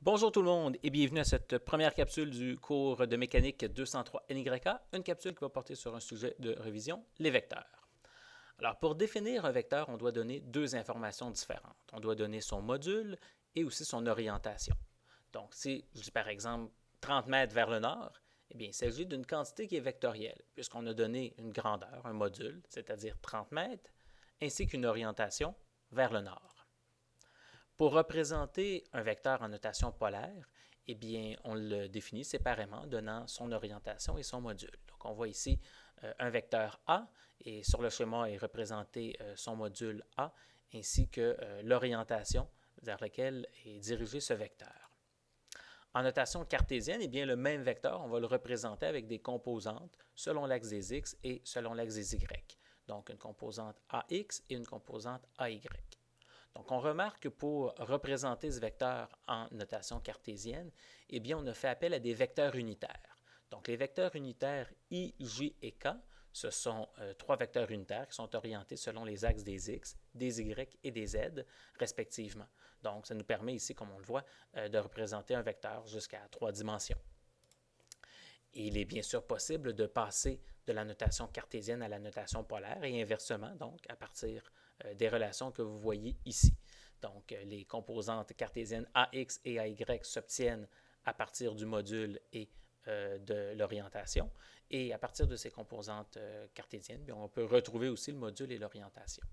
Bonjour tout le monde et bienvenue à cette première capsule du cours de mécanique 203 NYK, une capsule qui va porter sur un sujet de révision, les vecteurs. Alors pour définir un vecteur, on doit donner deux informations différentes. On doit donner son module et aussi son orientation. Donc si je dis par exemple 30 mètres vers le nord, eh bien, il s'agit d'une quantité qui est vectorielle, puisqu'on a donné une grandeur, un module, c'est-à-dire 30 mètres, ainsi qu'une orientation vers le nord. Pour représenter un vecteur en notation polaire, eh bien, on le définit séparément, donnant son orientation et son module. Donc, on voit ici un vecteur A, et sur le schéma est représenté son module A, ainsi que l'orientation vers laquelle est dirigé ce vecteur. En notation cartésienne, eh bien, le même vecteur, on va le représenter avec des composantes selon l'axe des x et selon l'axe des y. Donc, une composante AX et une composante AY. Donc, on remarque que pour représenter ce vecteur en notation cartésienne, eh bien, on a fait appel à des vecteurs unitaires. Donc, les vecteurs unitaires I, J et K, ce sont trois vecteurs unitaires qui sont orientés selon les axes des X, des Y et des Z, respectivement. Donc, ça nous permet ici, comme on le voit, de représenter un vecteur jusqu'à 3 dimensions. Il est bien sûr possible de passer de la notation cartésienne à la notation polaire et inversement, donc à partir des relations que vous voyez ici. Donc, les composantes cartésiennes AX et AY s'obtiennent à partir du module et de l'orientation. Et à partir de ces composantes cartésiennes, bien, on peut retrouver aussi le module et l'orientation.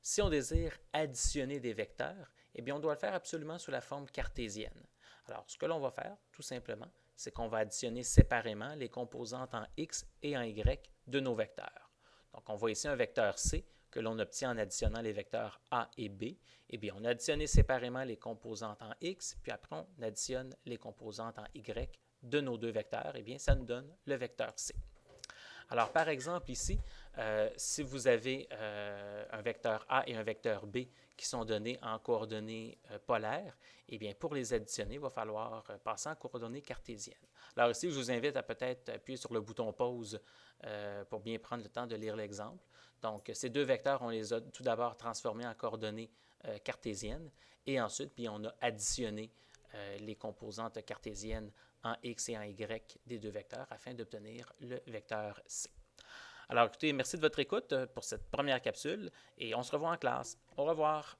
Si on désire additionner des vecteurs, eh bien, on doit le faire absolument sous la forme cartésienne. Alors, ce que l'on va faire, tout simplement, c'est qu'on va additionner séparément les composantes en x et en y de nos vecteurs. Donc, on voit ici un vecteur c que l'on obtient en additionnant les vecteurs a et b. Eh bien, on a additionné séparément les composantes en x, puis après, on additionne les composantes en y de nos deux vecteurs. Eh bien, ça nous donne le vecteur c. Alors, par exemple, ici, si vous avez un vecteur A et un vecteur B qui sont donnés en coordonnées polaires, eh bien, pour les additionner, il va falloir passer en coordonnées cartésiennes. Alors ici, je vous invite à peut-être appuyer sur le bouton pause pour bien prendre le temps de lire l'exemple. Donc, ces deux vecteurs, on les a tout d'abord transformés en coordonnées cartésiennes et ensuite, puis on a additionné les composantes cartésiennes en x et en y des deux vecteurs afin d'obtenir le vecteur c. Alors écoutez, merci de votre écoute pour cette première capsule et on se revoit en classe. Au revoir.